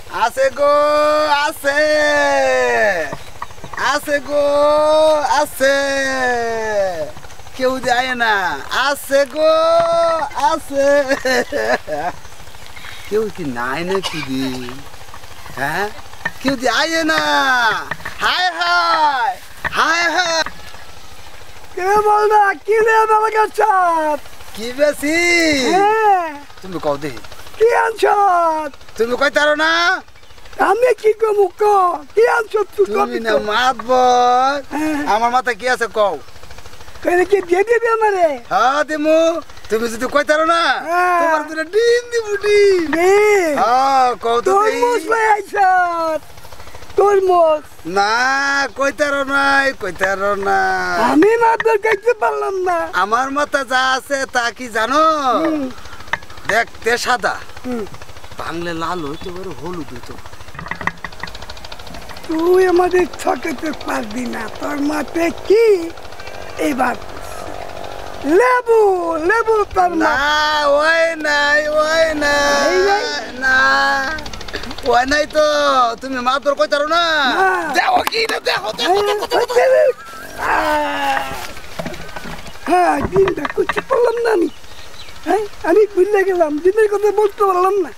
আছে গো আছে আছে গো আছে কেউ যায় না আছে গো আছে কেউ কি নাই না কি দি হ্যাঁ কেউ যায় না হায় হায় হায় হায় কে বল না কি রে আমার কাছে কি বেশি হ্যাঁ তুমি কও দে কি আনছত তুমি কইতারো না আমি কি কমু ক কি আনছত তুই তুমি না মাতবর আমার মাথায় কি আছে কও কইলে কি দিয়ে দিবি আমারে হ্যাঁ দিমু তুমি যদি কইতারো না তোমার দুটো ডিম দিমু ডিম হ্যাঁ কও তো তোর মোস লই আইছত তোর মোস না কইতারো না আমি মাতবর কইতে পারলাম না আমার মাথা যা আছে তা কি জানো দেখতে সাদা বাংলা লাল হইতে পারে হলুদ হইতে তুই আমাদের ঠকাতে পারবি না তোর মাতে কি এবার লেবু লেবু তোর না ওই নাই না ওই নাই তো তুমি মাতবর কইতারো না দেখো কি না দেখো হ্যাঁ দিনটা করতে পারলাম না আমি হ্যাঁ আমি ভুলে গেলাম দিনের কথা বলতে পারলাম না